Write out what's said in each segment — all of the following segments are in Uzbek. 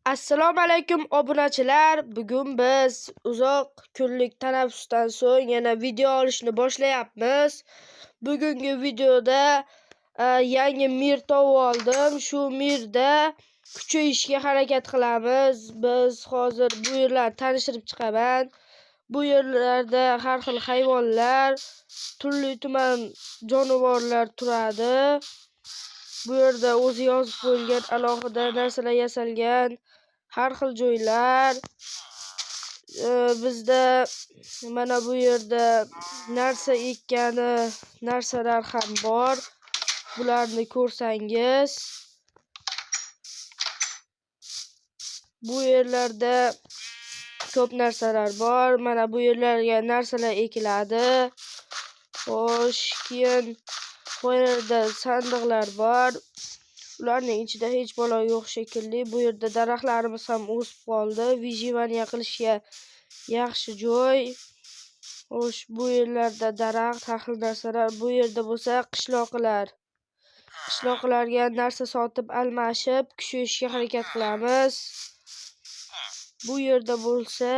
Assalomu alaykum obunachilar. Bugun biz uzoq kunlik tanaffusdan so'ng yana video olishni boshlayapmiz. Bugungi videoda yangi mir topib oldim. Shu mirda kuchayishga harakat qilamiz. Biz hozir bu yerlarni tanishtirib chiqaman. Bu yerlarda har xil hayvonlar, turli-tuman jonivorlar turadi. Bu yerda o'zi yozib qo'yilgan alohida narsalar yasalgan har xil joylar. Bizda mana bu yerda narsa ekkani narsalar ham bor. Bularni ko'rsangiz, bu yerlarda ko'p narsalar bor. Mana bu yerlarga narsalar ekiladi. Xo'sh, keyin bu yerda sandiqlar bor. Ularning ichida hech bola yo'q shekilli. Bu yerda daraxtlarimiz ham o'sib qoldi. Vijivaniya qilishga yaxshi joy. Xo'sh, bu yerlarda daraxt, har xil narsalar. Bu yerda bo'lsa qishloqlar. Qishloqlarga narsa sotib almashib, kuchayishga harakat qilamiz. Bu yerda bo'lsa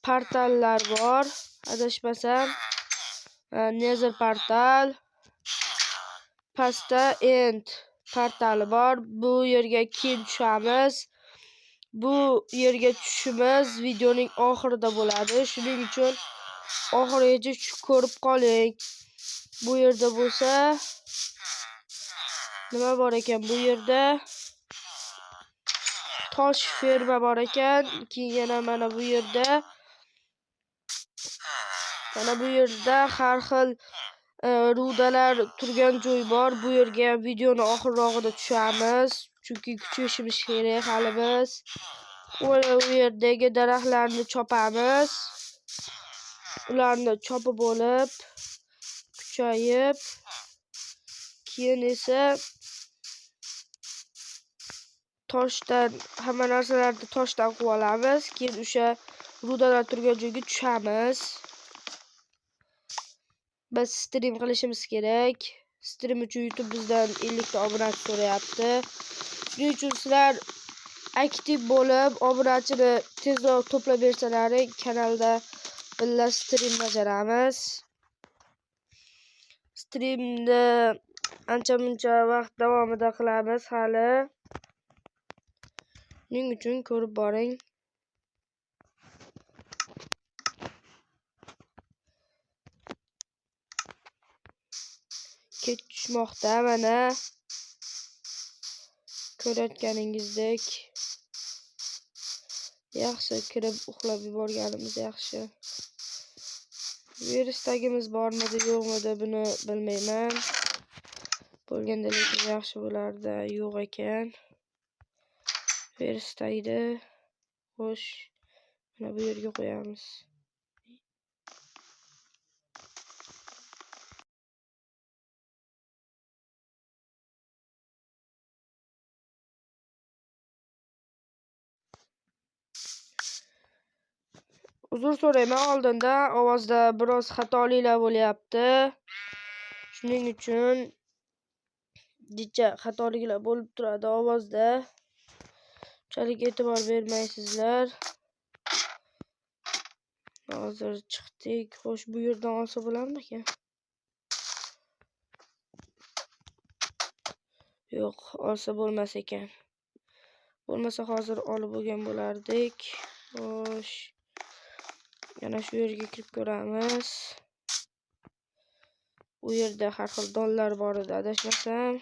portallar bor. Adashmasam, Nether portal. Pastda End portali bor. Bu yerga keyin tushamiz. Bu yerga tushishimiz videoning oxirida bo'ladi. Shuning uchun oxirigacha ko'rib qoling. Bu yerda bo'lsa nima bor ekan? Bu yerda tosh ferma bor ekan. Keyin yana mana bu yerda har xil rudalar turgan joy bor. Bu yerga videoni oxirrog'ida tushamiz. Chunki kuchayishimiz kerak hali biz. Bu yerdagi daraxtlarni chopamiz. Ularni chopib olib, kuchayib, keyin esa toshdan hamma narsalarni toshdan qilib olamiz. Keyin o'sha rudalar turgan joyga tushamiz. Biz stream qilishimiz kerak. Stream uchun YouTube bizdan 50 ta obunachi so'rayapti. Shuning uchun sizlar aktiv bo'lib, obunachini tezroq to'plab bersalaring, kanalda birga stream bajaramiz. Streamni ancha-muncha vaqt davomida qilamiz hali. Shuning uchun ko'rib boring. Kech tushmoqda mana. Ko'rayotganingizdek. Yaxshi kirib uxlab yuborganimiz yaxshi. Virus tagimiz bormidi, yo'qmidi buni bilmayman. Bo'lganda lekin yaxshi bo'lardi, yo'q ekan. Virus tagida. Xo'sh, mana bu yerga qo'yamiz. Uzr so'rayman, oldinda ovozda biroz xatoliklar bo'lyapti. Shuning uchun jicha xatoliklar bo'lib turadi ovozda. Unchalik e'tibor bermaysizlar. Hozir chiqdik. Xo'sh, bu yerdan olsa bo'larmikan? Yo'q, olsa bo'lmas ekan. Bo'lmasa hozir olib bo'lgan bo'lardik. Xo'sh, yana shu yerga kirib ko'ramiz. U yerda har xil donlar bor edi, adashmasam.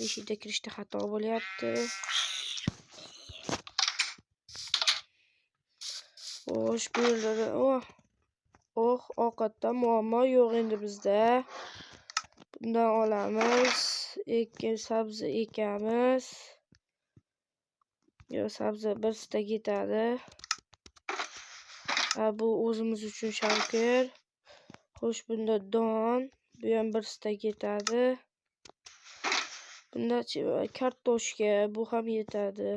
Eshikda kirishda xato bo'lyapti. Xo'sh, bu yerda ovqatda muammo yo'q endi bizda. Bundan olamiz. Sabzi ekamiz. Yo, sabzi bir stak yetadi. Bu o'zimiz uchun shavkir. Xo'sh, bunda don, bu ham bir stak yetadi. Bunda kartoshka, bu ham yetadi.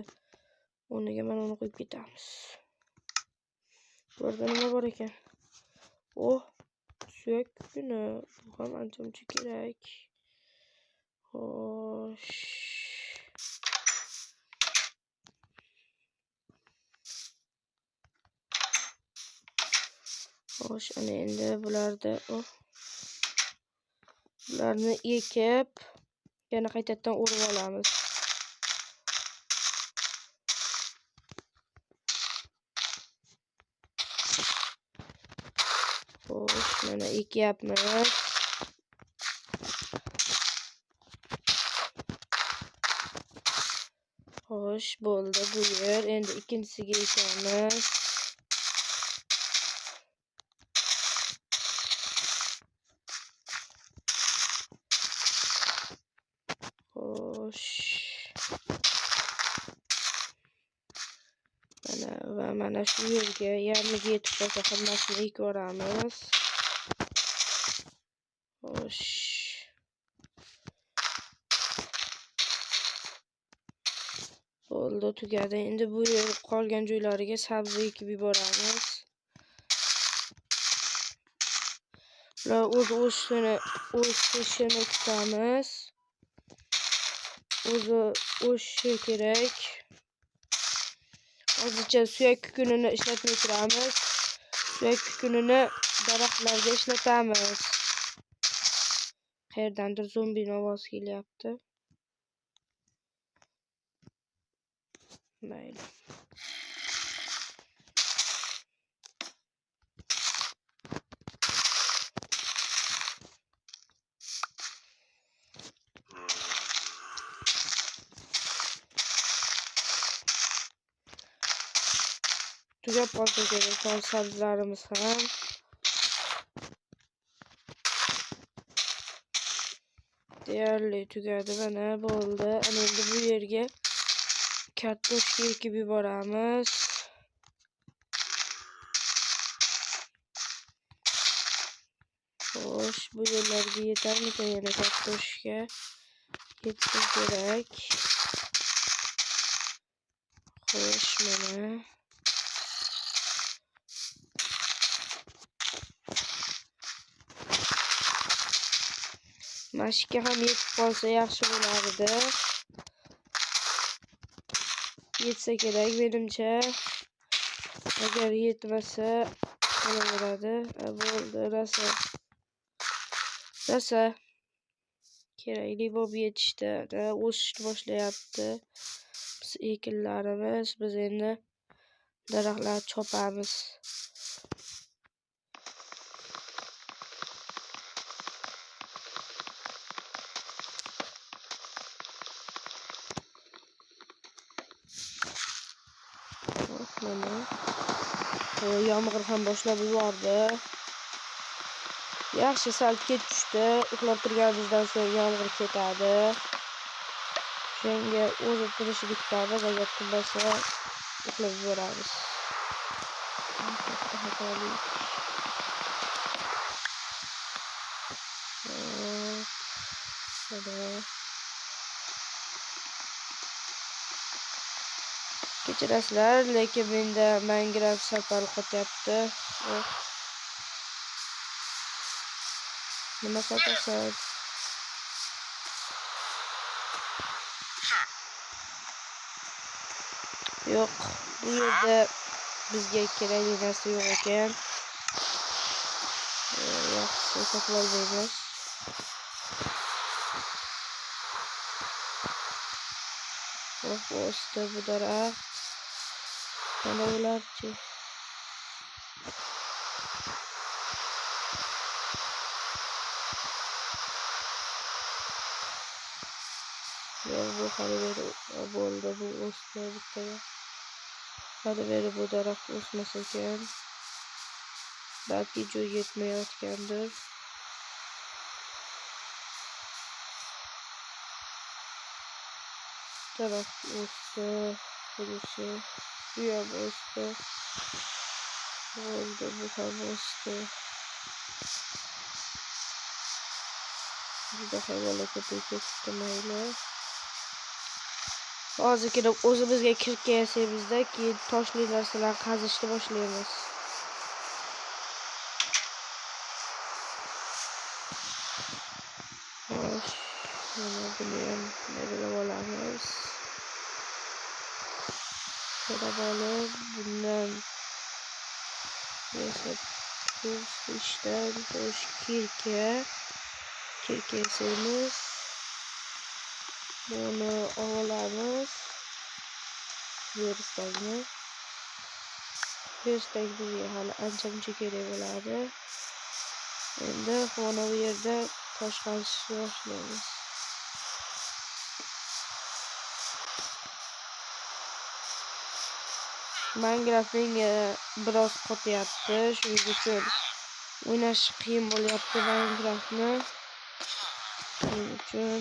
O'rniga mana uni qo'yib ketamiz. Bu yerda nima bor ekan? Suyak kukuni. Bu ham ancha-muncha kerak. Xo'sh. Xo'sh, ana endi bularni ekib, yana qaytadan o'rib olamiz. Xo'sh, mana ekyapmiz. Xo'sh, bo'ldi bu yer. Endi ikkinchisiga ekamiz. Xo'sh. Mana shu yerga yarmiga yetib qolsa hammasini ekib yuboramiz. Xo'sh. Bo'ldi, tugadi. Endi bu yer qolgan joylariga sabzi ekib yuboramiz. Ular o'sishini kutamiz. O'zi o'sishi kerak. Hozircha suyak kukunini ishlatmay turamiz. Suyak kukunini daraxtlarga ishlatamiz. Qayerdandir zombi ovozi kelyapti. Mayli. Tugab qolsa kerak sabzilarimiz ham. Deyarli tugadi, mana bo'ldi. Ana endi bu yerga kartoshka ekib yuboramiz. Xo'sh, bu yerlarga yetarmikan yana kartoshka? Yetsa kerak. Xo'sh, mana mashikka ham yetib qolsa yaxshi bo'lardi. Yetsa kerak menimcha. Agar yetmasa qolaveradi. Bo'ldi, rosa kerakli bo'lib yetishdi. O'sishni boshlayapti. Biz ekinlarimiz. Biz endi daraxtlarni chopamiz. Mana yomg'ir ham boshlab yubordi. Yaxshi, sal kech tushdi. Uxlab turganimizdan so'ng yomg'ir ketadi. Shunga o'zi turishini kutamiz. Agar tinmasa uxlab yuboramiz. Kechirasizlar, lekin menda Minecraft safari qo'tyapti. Nima sotasan? Yo'q, bu yerda bizga kerakli narsa yo'q ekan. Yaxshi, sotib olmaymiz. O'sdi bu daraxt. Mana ularchi. Bu hali beri bo'ldi, bu o'sdi bittaga. Hali beri bu daraxt o'smas ekan. Balki joy yetmayotgandir. Daraxt o'sdi, bunisi bu ham o'sdi. Bo'ldi, bu ham o'sdi. Juda hayvonlar ko'payib ketibdi, mayli. Hozirgina o'zimizga kirib kelsamizda, keyin toshli narsalarni qazishni boshlaymiz. Xo'sh, mana buni ham belgilab olamiz. Belgilab olib, bundan yasab ishdan kirka yasaymiz. Buni olamiz. Verstagni bizga hali ancha kerak bo'ladi. Endi mana bu yerda tosh qazishni boshlaymiz. Minecraftning biroz qotyapti, shuning uchun o'ynash qiyin bo'lyapti Minecraftni. Shuning uchun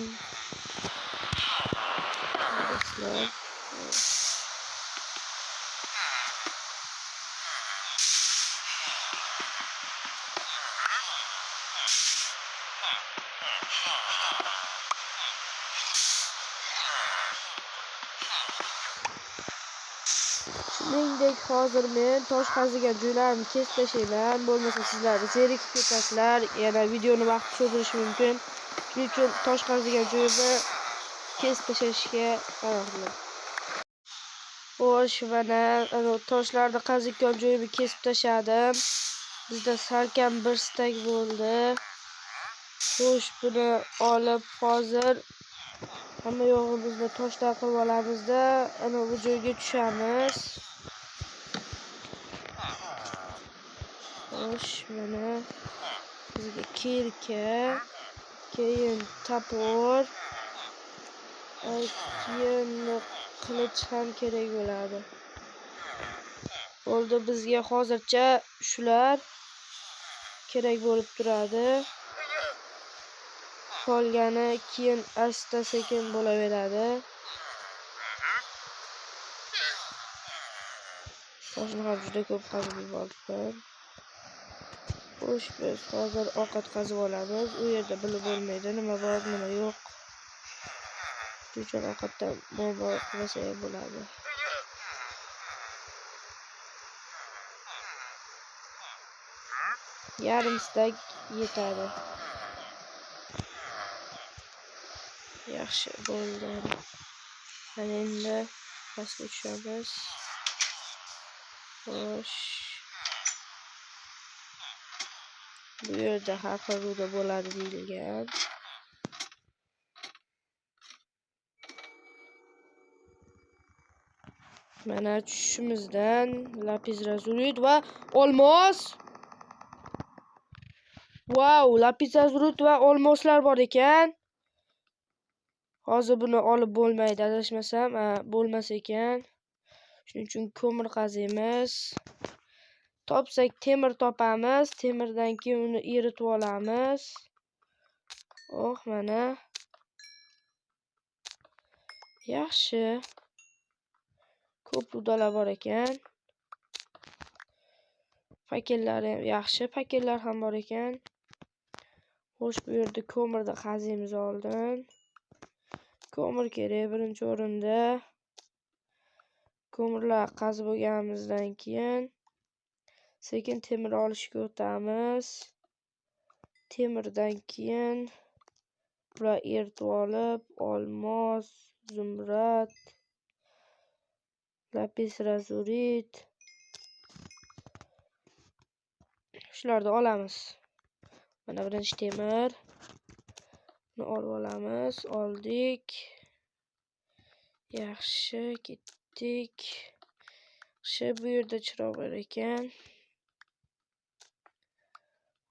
shuningdek hozir men tosh qazigan joylarimni kesib tashlayman, bo'lmasa sizlar zerikib ketasizlar, yana videoni vaqti cho'zilishi mumkin. Shuning uchun tosh qazigan joyimni kesib tashlashga qaror qildim. Xo'sh, mana toshlarni qaziyotgan joyimni kesib tashladim. Bizda salkam bir stak bo'ldi. Xo'sh, buni olib hozir hamma yog'imizni toshdan qilib olamizda, ana bu joyga tushamiz. Xo'sh, mana bizga kirka, keyin topor, keyin qilich ham kerak bo'ladi. Bo'ldi, bizga hozircha shular kerak bo'lib turadi. Qolgani keyin asta-sekin bo'laveradi. Toshni ham juda ko'p qazib yuboribman. Xo'sh, biz hozir ovqat qazib olamiz. U yerda bilib bo'lmaydi, nima bor, nima yo'q. Shuning uchun ovqatdan bor qilsa ham bo'ladi. Yarim stak yetadi. Yaxshi bo'ldi. Mana endi pastga tushamiz. Xo'sh. Bu yerda har xil ruda bo'ladi deyilgan. Mana tushishimizdan lapis lazurit va olmos. Wow, lapis lazurit va olmoslar bor ekan. Hozir buni olib bo'lmaydi, adashmasam, bo'lmas ekan. Shuning uchun ko'mir qaziymiz. Topsak temir topamiz. Temirdan keyin uni eritib olamiz. Oh, mana. Yaxshi. Ko'p rudalar bor ekan. Fakellar ham yaxshi, fakellar ham bor ekan. Xo'sh, bu yerda ko'mirni qaziymiz oldin. Ko'mir kerak birinchi o'rinda. Ko'mirlar qazib bo'lganimizdan keyin sekin temir olishga o'tamiz. Temirdan keyin bular eritib olib, olmos, zumrad, lapis lazurit shularni olamiz. Mana birinchi temir. Buni olib olamiz. Oldik. Yaxshi, ketdik. Yaxshi, bu yerda chiroq bor ekan.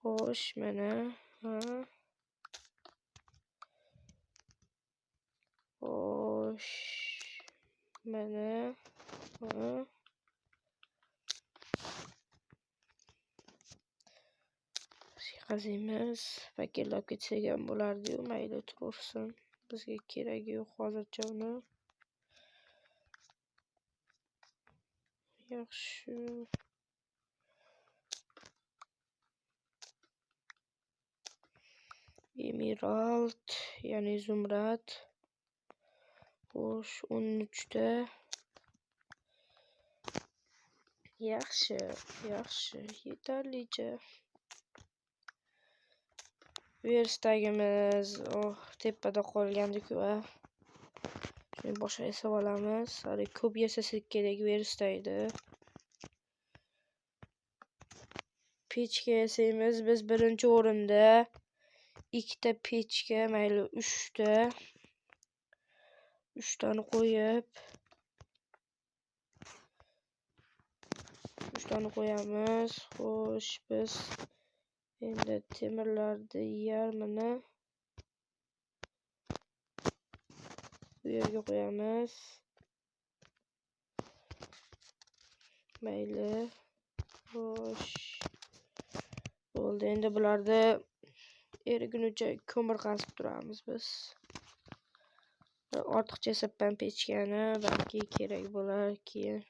Xo'sh, mana. Xo'sh, mana. Qaziymiz. Fakirlab ketsak ham bo'lardi-yu, mayli turaversin. Bizga keragi yo'q hozircha uni. Yaxshi. Emerald, ya'ni zumrad. Xo'sh, 13 ta. Yaxshi, yetarlicha. Verstagimiz, tepada qolgandi-ku. Shuni boshqa yasab olamiz. Hali ko'p yasasak kerak verstagni. pechka yasaymiz. Biz birinchi o'rinda ikkita pechka, mayli 3 ta. 3 tani qo'yib 3 tani qo'yamiz. Xo'sh, biz endi temirlarni yarmini bu yerga qo'yamiz. Mayli. Xo'sh. Bo'ldi. Endi bularni erigunicha ko'mir qazib turamiz biz. Ortiqcha sappan pechkani balki kerak bo'lar keyin.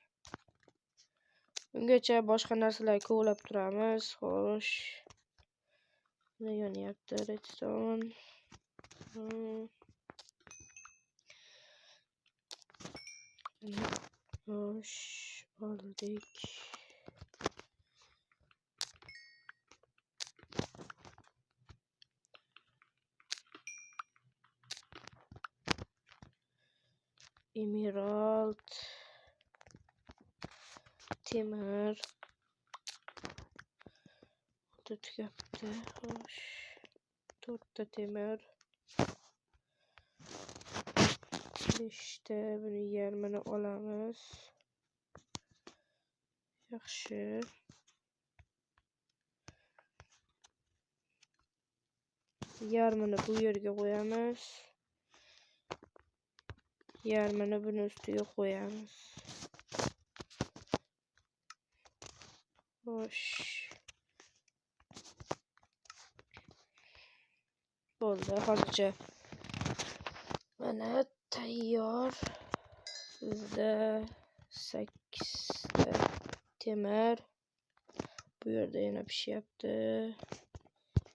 Ungacha boshqa narsalar kovlab turamiz. Xo'sh. Mana yonyapti redstone. Xo'sh, oldik. Emerald, temir, tutyapti. Xo'sh, 4 ta temir, 5 ta, buni yarmini olamiz. Yaxshi. Yarmini bu yerga qo'yamiz. Yarmini buni ustiga qo'yamiz. Xo'sh. Bo'ldi, hozircha mana tayyor. Bizda 8 ta temir. Bu yerda yana pishyapti.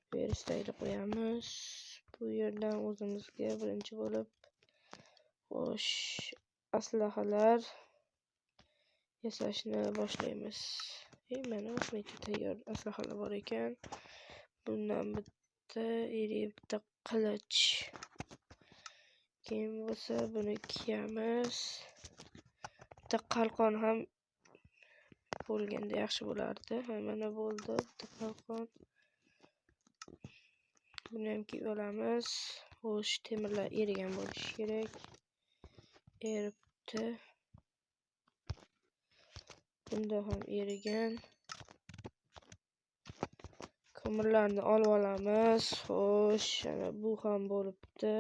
Bu yer istayli qo'yamiz. Bu yerdan o'zimizga birinchi bo'lib xo'sh, aslahalar yasashni boshlaymiz. Mana bitta tayyor aslahalar bor ekan. Bundan bitta bitta qilich. Keyin bo'lsa buni kiyamiz. Bitta qalqon ham bo'lganda yaxshi bo'lardi. Mana bo'ldi bitta qalqon. Buni ham kiyib olamiz. Xo'sh, temirlar erigan bo'lishi kerak. Eribdi. Bunda ham erigan. Ko'mirlarni olib olamiz. Xo'sh, ana bu ham bo'libdi.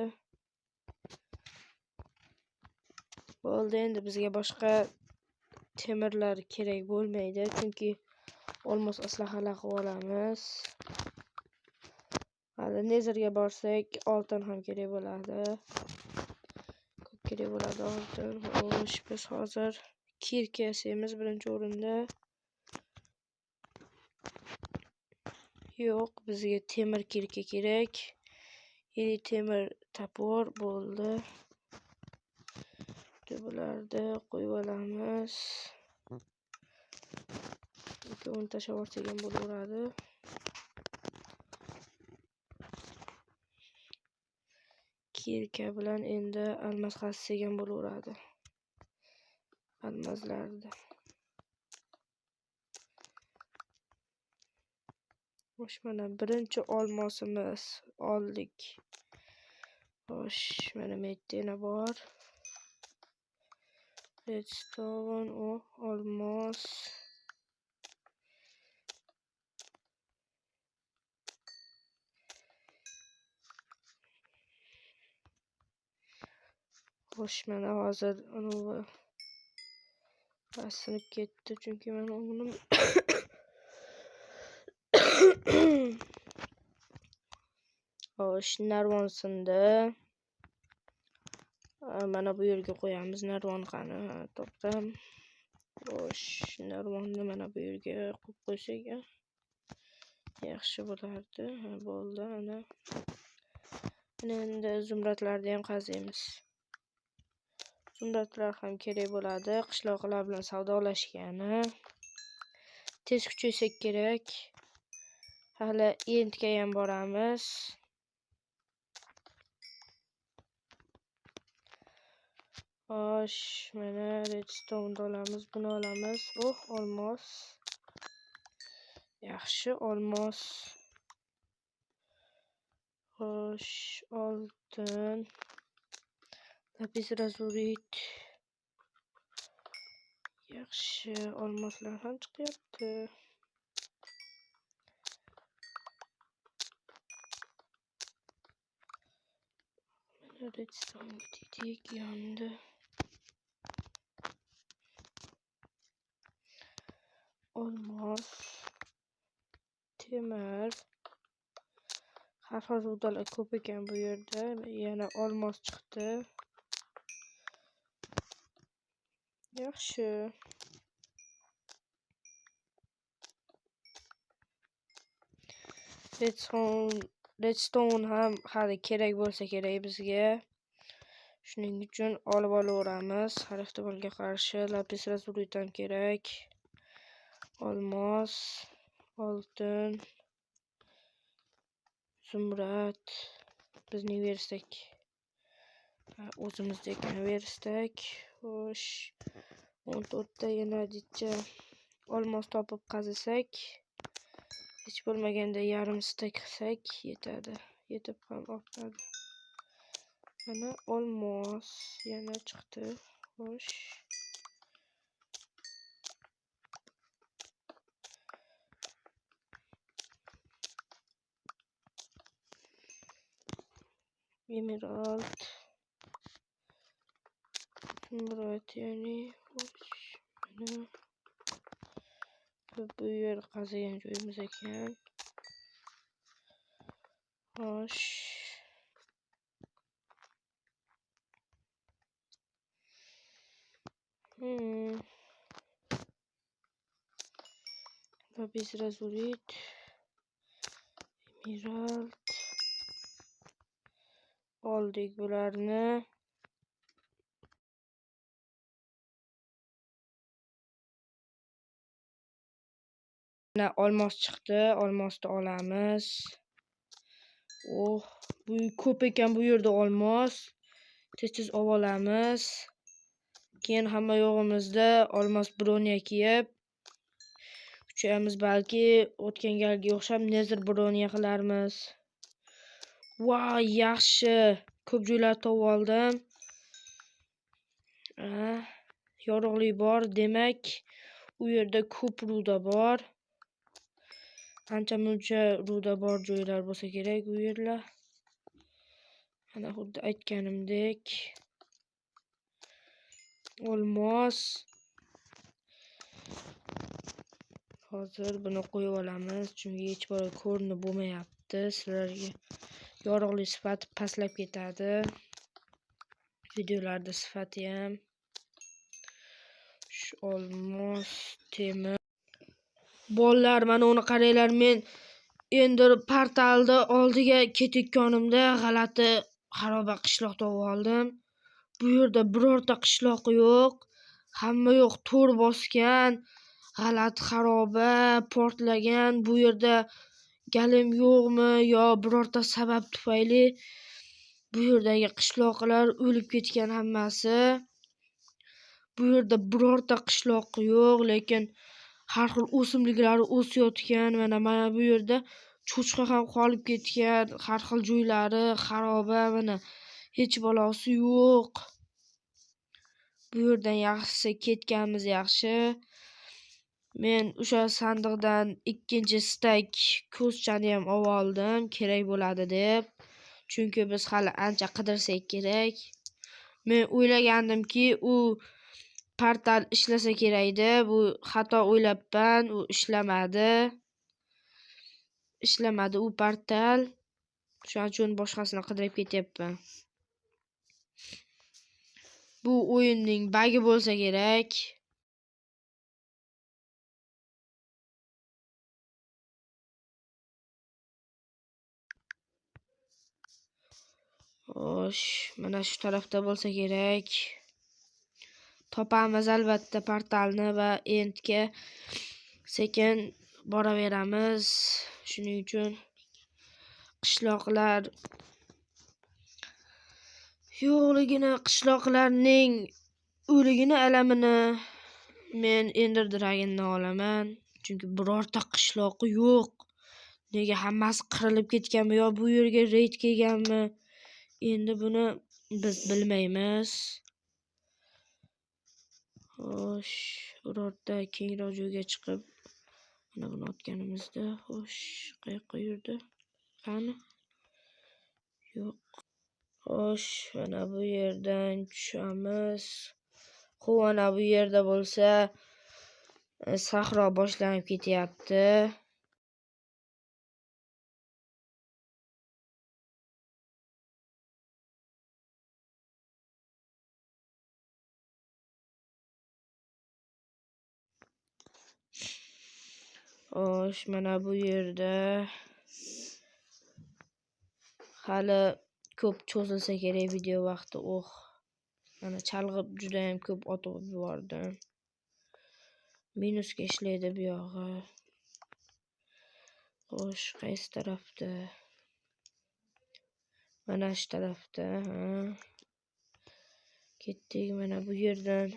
Bo'ldi, endi bizga boshqa temirlar kerak bo'lmaydi, chunki olmos aslahalar qilib olamiz. Hali nezerga borsak, oltin ham kerak bo'ladi. Ko'p kerak bo'ladi oltin. Xo'sh, biz hozir kirka yasaymiz birinchi o'rinda. Yo'q, bizga temir kirka kerak. Temir topor bo'ldi. Bularni qo'yib olamiz. Ikkovini tashlab yuborsak ham bo'laveradi. Kirka bilan endi almas qazsak ham bo'laveradi. Almazlarni. Xo'sh, mana birinchi olmosimiz oldik. Xo'sh, mana bu yerda yana bor. Redstone, olmos. Xo'sh, mana hozir uni sinib ketdi, chunki men uni Xo'sh, narvon sindi. Mana bu yerga qo'yamiz. Narvon qani? Topdim. Xo'sh, narvonni mana bu yerga qo'yib qo'ysak yaxshi bo'lardi. Bo'ldi, ana. Endi zumradlarni ham qaziymiz. Zumradlar ham kerak bo'ladi. Qishloqlar bilan savdolashgani. Tez kuchaysak kerak. Hali entga ham boramiz. Xo'sh, mana redstone olamiz, buni olamiz. Olmos. Yaxshi, olmos. Xo'sh, oltin. Lapis lazurit. Yaxshi, olmoslar ham chiqyapti. Redstone dedik yondi. Olmos, temir. Har xil rudalar ko'p ekan bu yerda. Yana olmos chiqdi. Yaxshi. Redstone ham hali kerak bo'lsa kerak bizga. Shuning uchun olib olaveramiz. Har ehtimolga qarshi lapis lazurit ham kerak. Olmos, oltin, zumrad. Bizning verstak. O'zimizdek verstak. Xo'sh, 14 ta yanadicha olmos topib qazisak, hech bo'lmaganda yarim stak qilsak yetadi. Yetib ham qoladi. Mana olmos yana chiqdi. Xo'sh. Emerald. Zumrad yani. Xo'sh. Mana bu yer qazigan joyimiz ekan. Xo'sh. Lapis lazurit. Emerald. Oldik bularni. Mana olmos chiqdi. Olmosni olamiz. Bu ko'p ekan bu yerda olmos. Tez olamiz. Keyin hamma yo'g'imizda olmos bronya kiyib kuchayamiz, balki o'tgan galgi o'xshab nether bronya qilarmiz. Voy, yaxshi. Ko'p joylar topib oldim. Yorug'lik bor, demak, u yerda ko'p ruda bor. Ancha-muncha ruda bor joylar bo'lsa kerak u yerlar. Mana xuddi aytganimdek. Olmos. Hozir buni qo'yib olamiz, chunki hech bir ko'rinib bo'lmayapti. Sizlarga yorug'lik sifati pastlab ketadi. Videolarda sifati ham. Shu olmos, temir. Bolalar, mana uni qaranglar, men endi portalda oldiga ketayotganimda g'alati xaroba qishloq topib oldim. Bu yerda birorta qishloq yo'q. Hamma yo'q to'r bosgan, g'alati xaroba, portlagan. Bu yerda galim yo'qmi yo birorta sabab tufayli bu yerdagi qishloqlar o'lib ketgan hammasi. Bu yerda birorta qishloq yo'q, lekin har xil o'simliklar o'sayotgan. Mana bu yerda cho'chqa ham qolib ketgan. Har xil joylari xaroba, mana hech balosi yo'q. Bu yerdan yaxshisi ketganimiz yaxshi. Men o'sha sandiqdan ikkinchi stak ko'zchani ham olib oldim, kerak bo'ladi deb. Chunki biz hali ancha qidirsak kerak. Men o'ylagandimki, u portal ishlasa kerakdi. Bu xato o'ylabman, u ishlamadi. Ishlamadi u portal. Shuning uchun boshqasini qidirib ketyapman. Bu o'yinning bagi bo'lsa kerak. Xo'sh, mana shu tarafda bo'lsa kerak. Topamiz albatta portalni va endga sekin boraveramiz. Shuning uchun qishloqlar yo'qligini, qishloqlarning o'ligini alamini men Ender Dragondan olaman. Chunki birorta qishloqi yo'q. Nega hammasi qirilib ketganmi yo bu yerga reyd kelganmi? Endi buni biz bilmaymiz. Xo'sh, birorta kengroq joyga chiqib mana buni otganimizda, xo'sh, qayoqqa yurdi? Qani? Yo'q. Xo'sh, mana bu yerdan tushamiz. Xo'p, mana bu yerda bo'lsa sahro boshlanib ketyapti. Xo'sh, mana bu yerda hali ko'p cho'zilsa kerak video vaqti. Mana chalg'ib juda ham ko'p otib yubordim. Minusga ishlaydi bu yog'i. Xo'sh, qaysi tarafda? Mana shu tarafda, Ketdik mana bu yerdan.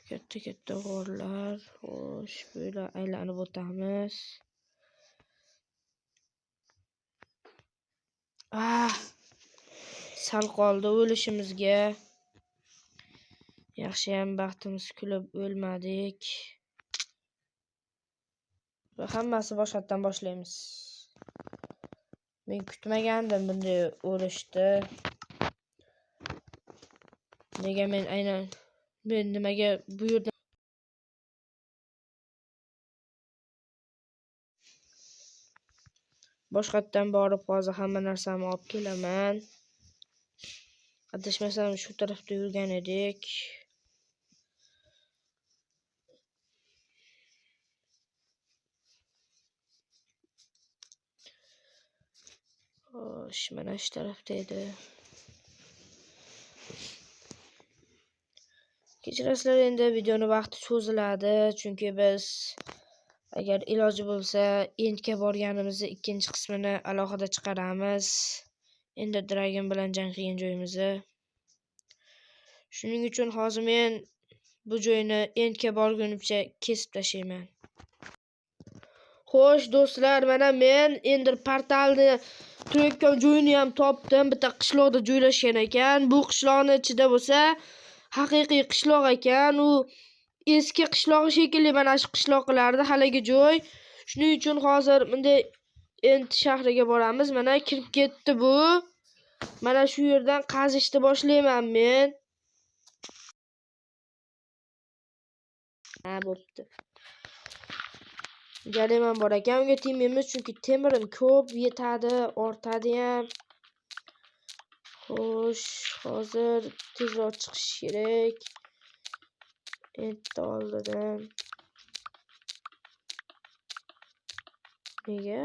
Katta g'orlar. Xo'sh, böyle aylanib o'tamiz. Sal qoldi o'lishimizga. Yaxshi ham baxtimiz kulib o'lmadik. Va hammasi boshqatdan boshlaymiz. Men kutmagandim bunday o'lishni. Nega men nimaga bu yerda boshqatdan borib hozir hamma narsamni olib kelaman. Adashmasam shu tarafda yurgan edik. Xo'sh, mana shu tarafda edi. Kechirasizlar, endi videoni vaqti cho'ziladi, chunki biz agar iloji bo'lsa endga borganimizda ikkinchi qismini alohida chiqaramiz. Ender Dragon bilan jang qilgan joyimizni. Shuning uchun hozir men bu joyni endga borgunimcha kesib tashlayman. Xo'sh do'stlar, mana men Ender portalni turayotgan joyini ham topdim. Bitta qishloqda joylashgan ekan. Bu qishloqning ichida bo'lsa haqiqiy qishloq ekan. U eski qishloq shekilli, mana shu qishloqlarda haligi joy. Shuning uchun hozir bunday End shahriga boramiz. Mana kirib ketdi bu. Mana shu yerdan qazishni boshlayman men. Bo'pti. Jaliman bor ekan, unga tegmaymiz chunki temirim ko'p yetadi, ortadi ham. Xo'sh, hozir tezroq chiqish kerak. Endi oldidan. Nega?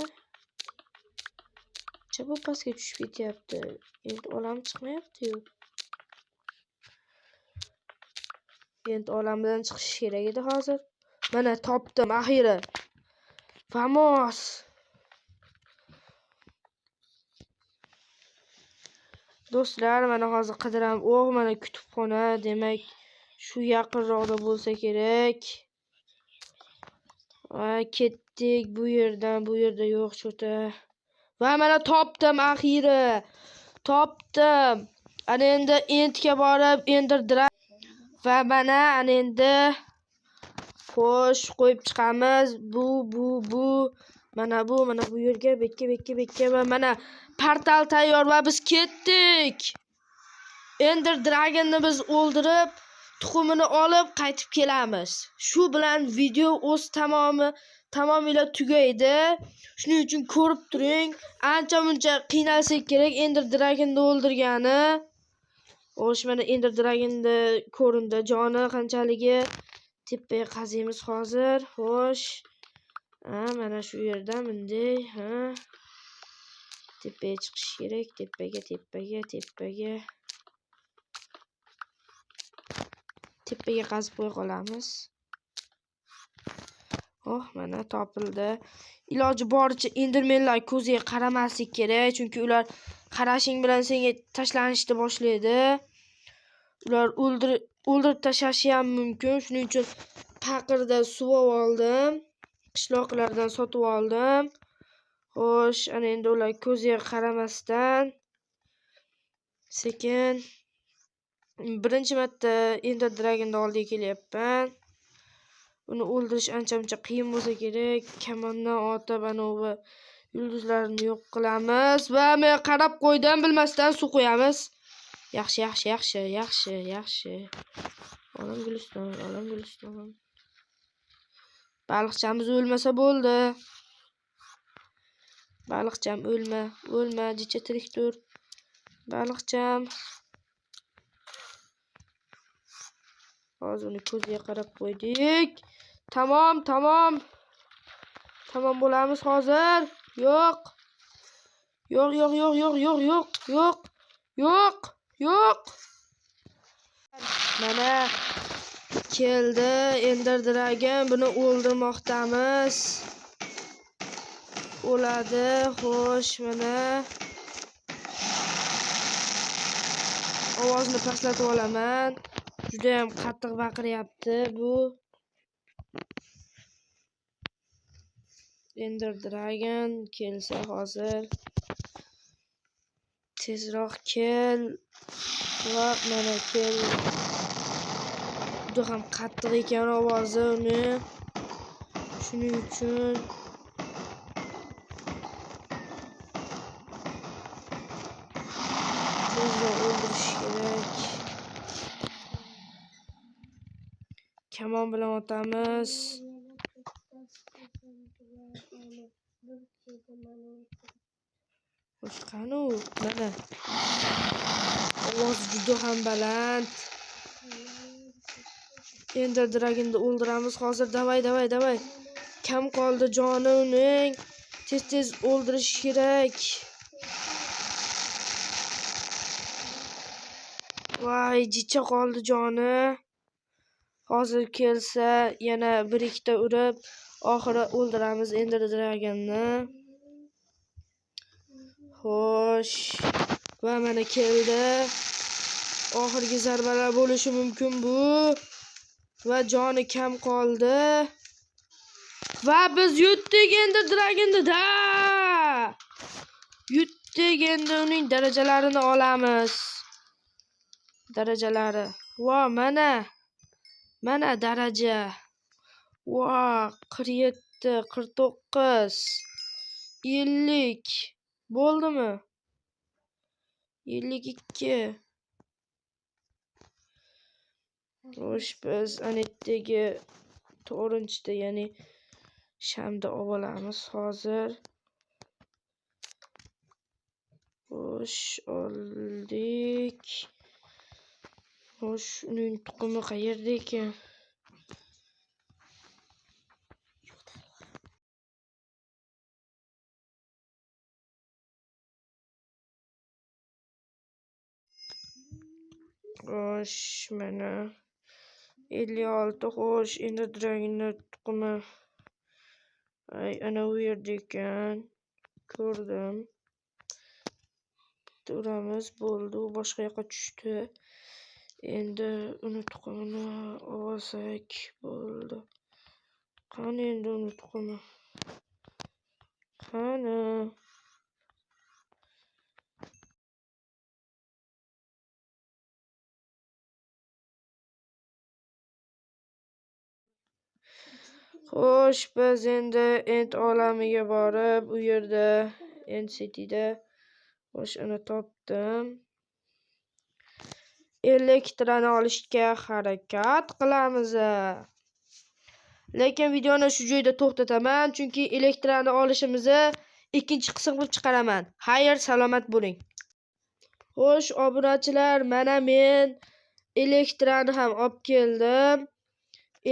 Chabo pastga tushib ketyapti. Endi olam chiqmayapti-yu. Endi olamdan chiqish kerak edi hozir. Mana topdim axiri. Vamos. Do'stlar, mana hozir qidiram. Mana kutubxona, demak shu yaqinroqda bo'lsa kerak. Va ketdik bu yerdan. Bu yerda yo'q cho'ta. Va mana topdim axiri. Topdim. Ana endi endga borib Ender Dragon va mana endi xo'sh qo'yib chiqamiz. Bu mana bu yerga bekka va mana portal tayyor va biz ketdik. Ender Dragonni biz o'ldirib, tuxumini olib qaytib kelamiz. Shu bilan video o'z tamomila tugaydi. Shuning uchun ko'rib turing. Ancha-muncha qiynalsak kerak Ender Dragonni o'ldirgani. Xo'sh, mana Ender Dragonni ko'rindi. Joni qanchaligi. Tepaga qaziymiz hozir. Xo'sh. Mana shu yerdan bunday, tepaga chiqish kerak. Tepaga qazib qo'ya qolamiz. Mana topildi. Iloji boricha endermenlar ko'ziga qaramaslik kerak, chunki ular qarashing bilan senga tashlanishni boshlaydi. Ular o'ldirib tashlashi ham mumkin. Shuning uchun paqirda suv oldim. Qishloqlardan sotib oldim. Xo'sh, ana endi ular ko'ziga qaramasdan sekin birinchi marta Ender Dragon'ni oldiga kelyapman. Uni o'ldirish ancha-muncha qiyin bo'lsa kerak. Kamondan otib anavi yulduzlarni yo'q qilamiz va men qarab qo'ydim, bilmasdan suv qo'yamiz. Yaxshi. Olam guliston. Baliqchamiz o'lmasa bo'ldi. Baliqcham o'lma, jicha tirik tur. Baliqcham. Hozir uni ko'ziga qarab qo'ydik. Tamom. Tamom bo'lamiz hozir. Yo'q. Mana keldi Ender Dragon. Buni o'ldirmoqdamiz. O'ladi. Xo'sh, mana ovozni pastlatib olaman. Juda ham qattiq baqiryapti bu Ender Dragon. Kelsa hozir tezroq kel. Va mana kel. Juda ham qattiq ekan ovozi uni. Shuning uchun tezroq o'ldirish kerak. Kamon bilan otamiz. Xo'sh, qani u? Mana. Ovoz juda ham baland. Ender Dragon'ni o'ldiramiz hozir. Davay. Kam qoldi joni uning. Tez o'ldirish kerak. Voy, jicha qoldi joni. Hozir kelsa yana 1-2 urib oxiri o'ldiramiz Ender Dragon'ni. Xo'sh, va mana keldi. Oxirgi zarbalar bo'lishi mumkin bu. Va joni kam qoldi. Va biz yutdik Ender Dragon'ni da. Yutdik, endi uning darajalarini olamiz. Darajalari. Va mana daraja. Va 47, 49, 50 bo'ldimi? 52. Xo'sh, biz anetdagi 4-da, ya'ni shamda olamiz hozir. Xo'sh, oldik. Xo'sh, uning tuxumi qayerda ekan? Xo'sh, mana 56. Xo'sh, Ender Dragon'ni tuxumi ana u yerda ekan. Ko'rdim. Uramiz, bo'ldi. U boshqa yoqqa tushdi. Endi uni tuxumini olsak bo'ldi. Qani endi uni tuxumi? Qani? Xo'sh, biz endi End olamiga borib, u yerda End City'da xo'sh, uni topdim. Elektrani olishga harakat qilamiz. Lekin videoni shu joyda to'xtataman, chunki elektrani olishimizni ikkinchi qism qilib chiqaraman. Xayr, salomat bo'ling. Xo'sh, obunachilar, mana men elektrani ham olib keldim.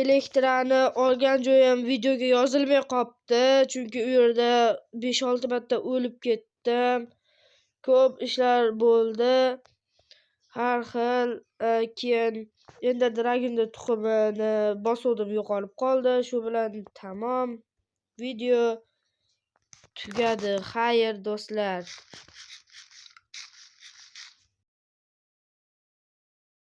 Elektrani olgan joyim videoga yozilmay qolibdi, chunki u yerda 5-6 marta o'lib ketdim. Ko'p ishlar bo'ldi. Har xil, keyin Ender Dragon'ni tuxumini bosuvdim, yo'qolib qoldi. Shu bilan tamom. Video tugadi. Xayr, do'stlar.